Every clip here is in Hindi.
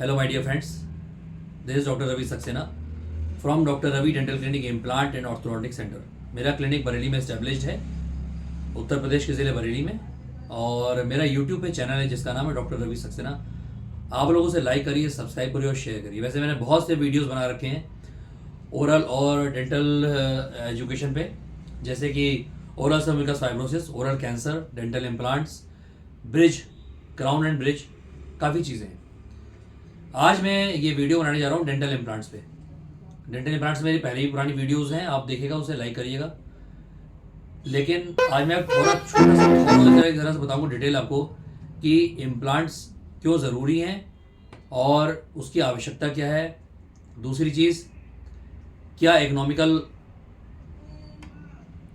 Hello, my dear friends. This is Dr. Ravi Saxena from Dr. Ravi Dental Clinic Implant and Orthodontic Center. मेरा क्लिनिक बरेली में इस्टेब्लिश्ड है, उत्तर प्रदेश के ज़िले बरेली में, और मेरा यूट्यूब पे चैनल है जिसका नाम है डॉक्टर रवि सक्सेना। आप लोगों से लाइक करिए, सब्सक्राइब करिए और शेयर करिए। वैसे मैंने बहुत से वीडियोस बना रखे हैं ओरल और डेंटल एजुकेशन पे, जैसे कि oral cervical fibrosis, oral cancer, dental implants, bridge, crown and bridge, काफ़ी चीज़ें हैं। आज मैं ये वीडियो बनाने जा रहा हूँ डेंटल इम्प्लांट्स पे। डेंटल इम्प्लांट्स मेरी पहले ही पुरानी वीडियोस हैं, आप देखिएगा, उसे लाइक करिएगा। लेकिन आज मैं थोड़ा छोटा सा ज़रा सा बताऊँगा डिटेल आपको कि इम्प्लांट्स क्यों ज़रूरी हैं और उसकी आवश्यकता क्या है। दूसरी चीज़, क्या इकोनॉमिकल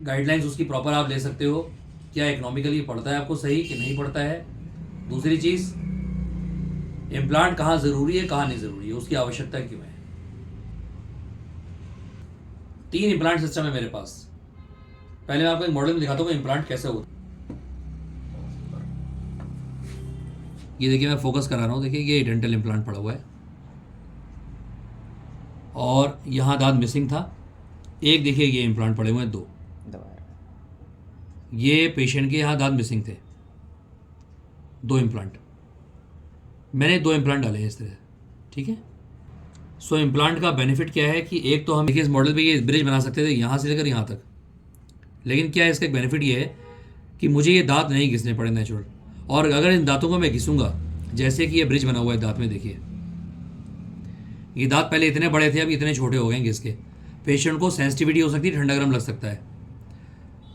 गाइडलाइंस उसकी प्रॉपर आप ले सकते हो, क्या इकोनॉमिकली पड़ता है आपको सही कि नहीं पड़ता है। दूसरी चीज़, इम्प्लांट कहाँ ज़रूरी है, कहाँ नहीं ज़रूरी है, उसकी आवश्यकता क्यों है। 3 इम्प्लांट सिस्टम है मेरे पास। पहले मैं आपको एक मॉडल में दिखाता हूँ इम्प्लांट कैसे होता है। ये देखिए, मैं फोकस करा रहा हूँ, देखिए ये डेंटल इम्प्लांट पड़ा हुआ है और यहाँ दांत मिसिंग था। एक देखिए ये इम्प्लांट पड़े हुए हैं 2, ये पेशेंट के यहाँ दांत मिसिंग थे, 2 इम्प्लांट। मैंने 2 इम्प्लांट डाले हैं इस तरह, ठीक है। सो इम्प्लांट का बेनिफिट क्या है कि एक तो हम देखिए इस मॉडल पे ये ब्रिज बना सकते थे यहाँ से लेकर यहाँ तक, लेकिन क्या है इसका एक बेनिफिट ये है कि मुझे ये दांत नहीं घिसने पड़े नेचुरल। और अगर इन दांतों को मैं घिसूंगा, जैसे कि ये ब्रिज बना हुआ है दांत में, देखिए ये दांत पहले इतने बड़े थे, अब इतने छोटे हो गए हैं घिस के। पेशेंट को सेंसिटिविटी हो सकती है, ठंडा गर्म लग सकता है।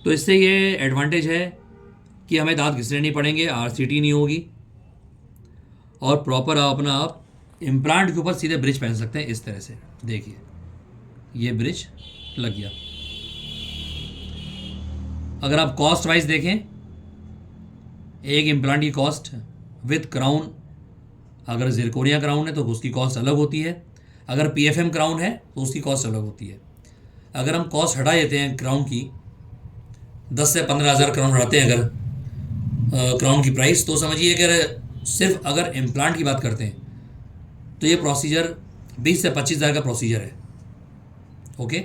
तो इससे ये एडवांटेज है कि हमें दांत घिसने नहीं पड़ेंगे, RCT नहीं होगी, और प्रॉपर आप इम्प्लांट के ऊपर सीधे ब्रिज पहन सकते हैं इस तरह से। देखिए ये ब्रिज लग गया। अगर आप कॉस्ट वाइज देखें, एक इम्प्लांट की कॉस्ट विद क्राउन, अगर जिरकोनिया क्राउन है तो उसकी कॉस्ट अलग होती है, अगर PFM क्राउन है तो उसकी कॉस्ट अलग होती है। अगर हम कॉस्ट हटा देते हैं क्राउन की, 10 से 15 हज़ार क्राउन हटाते हैं अगर क्राउन की प्राइस, तो समझिए कि सिर्फ अगर इम्प्लांट की बात करते हैं तो ये प्रोसीजर 20 से 25 हज़ार का प्रोसीजर है। ओके,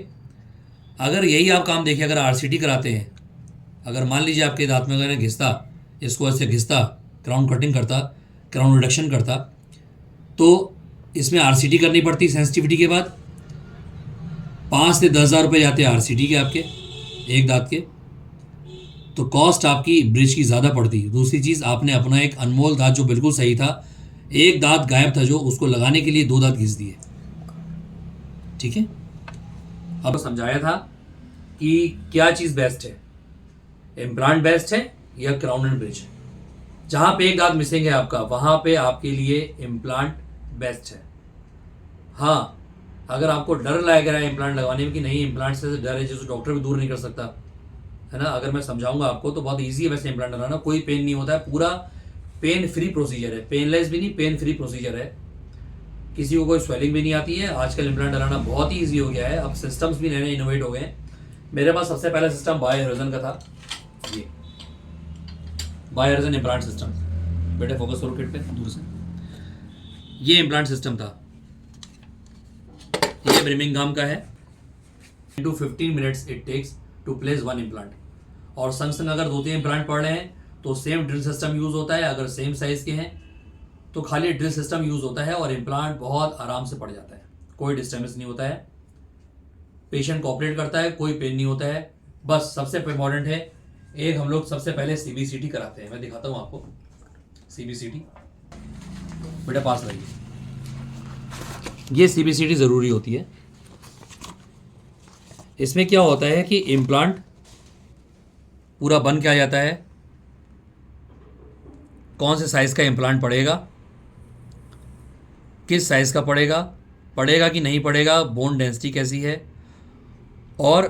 अगर यही आप काम देखिए, अगर RCT कराते हैं, अगर मान लीजिए आपके दांत में अगर घिसता, इसको ऐसे घिसता, क्राउन कटिंग करता, क्राउन रिडक्शन करता, तो इसमें RCT करनी पड़ती सेंसिटिविटी के बाद। 5 से 10 हज़ार रुपये जाते हैं RCT के आपके एक दांत के, तो कॉस्ट आपकी ब्रिज की ज़्यादा पड़ती है। दूसरी चीज़, आपने अपना एक अनमोल दांत जो बिल्कुल सही था, एक दांत गायब था जो, उसको लगाने के लिए 2 दांत घिस दिए, ठीक है। अब समझाया था कि क्या चीज़ बेस्ट है, इम्प्लांट बेस्ट है या क्राउन एंड ब्रिज। जहाँ पे एक दांत मिसिंग है आपका, वहाँ पे आपके लिए इम्प्लांट बेस्ट है। हाँ, अगर आपको डर लग रहा है इम्प्लांट लगाने में कि नहीं इम्प्लांट से डर है, जिसको डॉक्टर भी दूर नहीं कर सकता है ना, अगर मैं समझाऊंगा आपको तो बहुत ईजी है। वैसे इम्प्लांट लगाना कोई पेन नहीं होता है, पूरा पेन फ्री प्रोसीजर है, पेनलेस भी नहीं, पेन फ्री प्रोसीजर है। किसी को कोई स्वेलिंग भी नहीं आती है। आजकल इम्प्लांट लगाना बहुत ही ईजी हो गया है, अब सिस्टम्स भी नए नए इनोवेट हो गए हैं। मेरे पास सबसे पहला सिस्टम बायोहॉरिजन का था, ये बायोहॉरिजन इम्प्लांट सिस्टम। बेटे फोकस करो किट पे दूर से। ये इम्प्लांट सिस्टम था, ये ब्रिमिंघम का है। 15 minutes it takes to place 1 implant. और संग संग अगर 2-3 इम्प्लांट पड़ रहे हैं तो सेम ड्रिल सिस्टम यूज़ होता है। अगर सेम साइज़ के हैं तो खाली ड्रिल सिस्टम यूज़ होता है और इम्प्लांट बहुत आराम से पड़ जाता है, कोई डिस्टर्बेंस नहीं होता है। पेशेंट कोऑपरेट करता है, कोई पेन नहीं होता है। बस सबसे इम्पॉर्टेंट है, एक हम लोग सबसे पहले CBCT कराते हैं। मैं दिखाता हूँ आपको CBCT। बेटा पास रहिए, ये CBCT ज़रूरी होती है। इसमें क्या होता है कि इम्प्लांट पूरा बन के आ जाता है, कौन से साइज़ का इम्प्लांट पड़ेगा, किस साइज़ का पड़ेगा कि नहीं पड़ेगा, बोन डेंसिटी कैसी है, और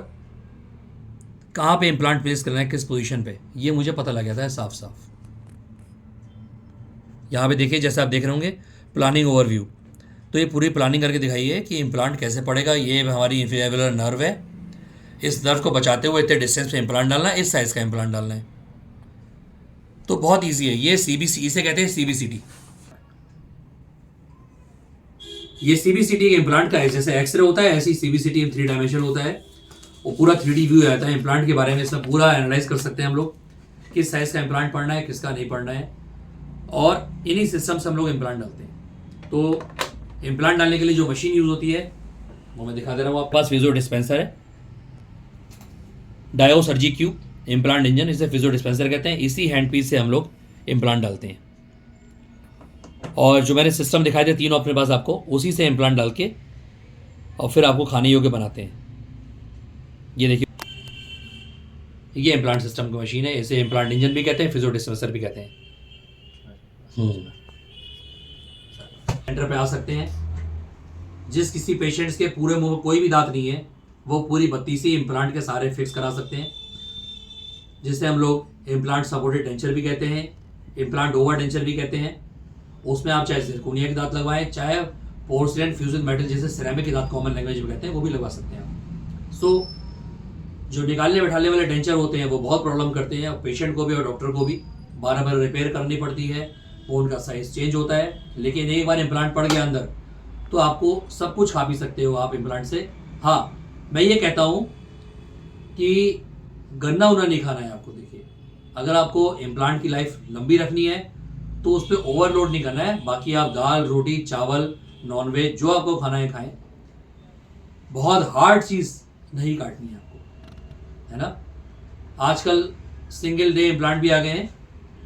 कहाँ पे इम्प्लांट प्लेस करना है, किस पोजीशन पे, ये मुझे पता लग जाता है साफ साफ। यहाँ पे देखिए, जैसे आप देख रहे होंगे प्लानिंग ओवरव्यू, तो ये पूरी प्लानिंग करके दिखाइए कि इम्प्लांट कैसे पड़ेगा। ये हमारी इंफेरियर नर्व है, इस नर्व को बचाते हुए इतने डिस्टेंस पे इम्प्लांट डालना है, इस साइज़ का इम्प्लांट डालना है। तो बहुत ईजी है ये। इसे कहते हैं CBCT। ये सीबीसीटी इम्प्लांट का है, जैसे एक्सरे होता है ऐसे ही सीबीसीटी 3 डायमेंशन होता है, वो पूरा 3D व्यू आता है इम्प्लांट के बारे में। इसमें पूरा एनालाइज कर सकते हैं हम लोग किस साइज का इम्प्लांट पड़ना है, किसका नहीं पड़ना है, और इन्हीं सिस्टम से हम लोग इम्प्लांट डालते हैं। तो इम्प्लांट डालने के लिए जो मशीन यूज होती है वो मैं दिखा दे रहा हूँ। आपके पास फिजियो डिस्पेंसर है, डायो सर्जी क्यूब इम्प्लांट इंजन, इसे फिजियो डिस्पेंसर कहते हैं। इसी हैंड पीस से हम लोग इम्प्लांट डालते हैं, और जो मैंने सिस्टम दिखाए थे तीनों अपने पास, आपको उसी से इम्प्लांट डाल के और फिर आपको खाने योग्य बनाते हैं। ये देखिए, ये इम्प्लांट सिस्टम की मशीन है, इसे इम्प्लांट इंजन भी कहते हैं, फिजियो डिस्पेंसर भी कहते हैं। सेंटर पे आ सकते हैं। जिस किसी पेशेंट्स के पूरे मुंह में कोई भी दांत नहीं है, वो पूरी 32 इम्प्लांट के सारे फिक्स करा सकते हैं, जिसे हम लोग इम्प्लांट सपोर्टेड डेंचर भी कहते हैं, इम्प्लांट ओवर डेंचर भी कहते हैं। उसमें आप चाहे जिरकोनिया के दांत लगवाएं, चाहे पोर्सिलेन फ्यूजन मेटल जैसे सिरेमिक के दांत कॉमन लैंग्वेज में कहते हैं, वो भी लगवा सकते हैं आप। सो जो निकालने बैठाने वाले डेंचर होते हैं वो बहुत प्रॉब्लम करते हैं, और पेशेंट को भी और डॉक्टर को भी बार बार रिपेयर करनी पड़ती है, बोन का साइज चेंज होता है। लेकिन एक बार इम्प्लांट पड़ गया अंदर तो आपको सब कुछ खा पी सकते हो आप इम्प्लांट से। हाँ, मैं ये कहता हूँ कि गन्ना उन्ना नहीं खाना है आपको। देखिए, अगर आपको इम्प्लांट की लाइफ लंबी रखनी है तो उस पर ओवरलोड नहीं करना है। बाकी आप दाल रोटी चावल नॉनवेज जो आपको खाना है खाएं, बहुत हार्ड चीज़ नहीं काटनी है आपको, है ना। आजकल सिंगल डे इम्प्लांट भी आ गए हैं,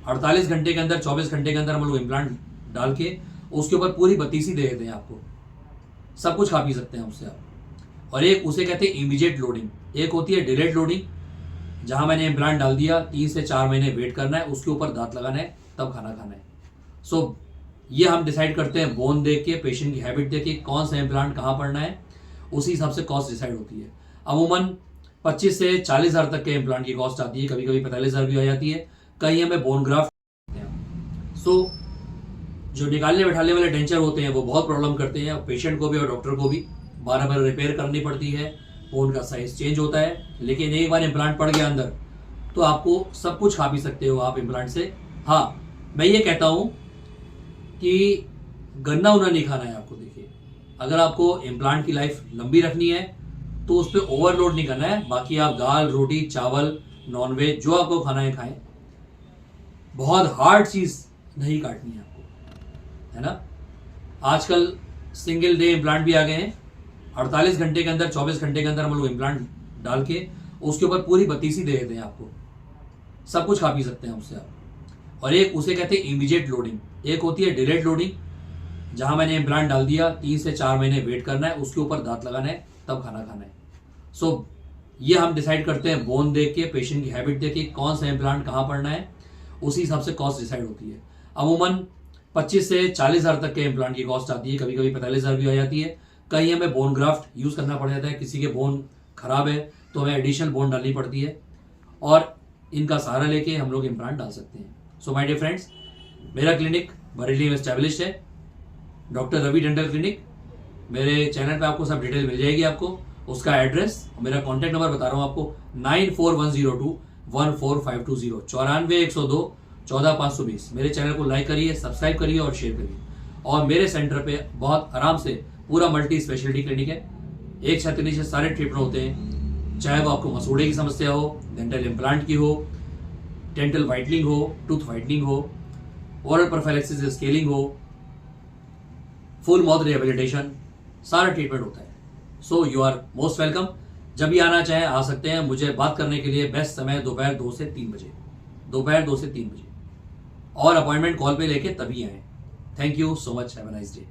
48 घंटे के अंदर 24 घंटे के अंदर हम लोग इम्प्लांट डाल के उसके ऊपर पूरी 32 दे देते हैं आपको, सब कुछ खा पी सकते हैं उससे आप। और एक उसे कहते हैं इमीडिएट लोडिंग, एक होती है डिलेड लोडिंग, जहां मैंने इम्प्लांट डाल दिया 3 से 4 महीने वेट करना है, उसके ऊपर दांत लगाना है, तब खाना खाना है। सो ये हम डिसाइड करते हैं बोन देख के, पेशेंट की हैबिट देख के, कौन सा इम्प्लांट कहाँ पड़ना है, उसी हिसाब से कॉस्ट डिसाइड होती है। अमूमन 25 से 40 हज़ार तक के इम्प्लांट की कॉस्ट आती है, कभी कभी 45 हज़ार भी आ जाती है। कहीं हमें बोन ग्राफ्ट। सो जो निकालने बैठाने वाले डेंचर होते हैं वो बहुत प्रॉब्लम करते हैं, और पेशेंट को भी और डॉक्टर को भी बार बार रिपेयर करनी पड़ती है, बोन का साइज चेंज होता है। लेकिन एक बार इम्प्लांट पड़ गया अंदर तो आपको सब कुछ खा पी सकते हो आप इम्प्लांट से। हाँ, मैं ये कहता हूँ कि गन्ना उन्ना नहीं खाना है आपको। देखिए, अगर आपको इम्प्लांट की लाइफ लंबी रखनी है तो उस पर ओवरलोड नहीं करना है। बाकी आप दाल रोटी चावल नॉनवेज जो आपको खाना है खाएं, बहुत हार्ड चीज़ नहीं काटनी है आपको, है ना। आजकल सिंगल डे इम्प्लांट भी आ गए हैं, 48 घंटे के अंदर 24 घंटे के अंदर हम लोग इम्प्लांट डाल के उसके ऊपर पूरी 32 दे देते हैं आपको, सब कुछ खा पी सकते हैं उससे आप। और एक उसे कहते हैं इमीडिएट लोडिंग, एक होती है डिलेड लोडिंग, जहां मैंने इम्प्लांट डाल दिया 3 से 4 महीने वेट करना है, उसके ऊपर दांत लगाना है, तब खाना खाना है। सो ये हम डिसाइड करते हैं बोन देख के, पेशेंट की हैबिट देख के, कौन सा इम्प्लांट कहाँ पड़ना है, उसी हिसाब से कॉस्ट डिसाइड होती है। अमूमन 25 से 40 हज़ार तक के इम्प्लांट की कॉस्ट आती है, कभी कभी 45 हज़ार भी आ जाती है। कहीं हमें बोन ग्राफ्ट यूज़ करना पड़ जाता है, किसी के बोन खराब है तो हमें एडिशनल बोन डालनी पड़ती है, और इनका सहारा लेके हम लोग इम्प्लांट डाल सकते हैं। सो माय डियर फ्रेंड्स, मेरा क्लिनिक बरेली में एस्टैब्लिश्ड है, डॉक्टर रवि डेंटल क्लिनिक। मेरे चैनल पे आपको सब डिटेल मिल जाएगी, आपको उसका एड्रेस, मेरा कॉन्टैक्ट नंबर बता रहा हूँ आपको 9410214520 94 102 14520। मेरे चैनल को लाइक करिए, सब्सक्राइब करिए और शेयर करिए। और मेरे सेंटर पे बहुत आराम से पूरा मल्टी स्पेशलिटी क्लिनिक है, एक छत के नीचे सारे ट्रीटमेंट होते हैं, चाहे वो आपको मसूड़े की समस्या हो, डेंटल इम्प्लांट की हो, डेंटल वाइटनिंग हो, टूथ वाइटनिंग हो, ओरल प्रोफाइलेक्सिस स्केलिंग हो, फुल माउथ रिहेबिलिटेशन, सारा ट्रीटमेंट होता है। So you are most welcome. जब भी आना चाहें आ सकते हैं। मुझे बात करने के लिए बेस्ट समय दोपहर 2 से 3 बजे, दोपहर 2 से 3 बजे, और अपॉइंटमेंट कॉल पे लेके तभी आएँ। Thank you so much, have a nice day.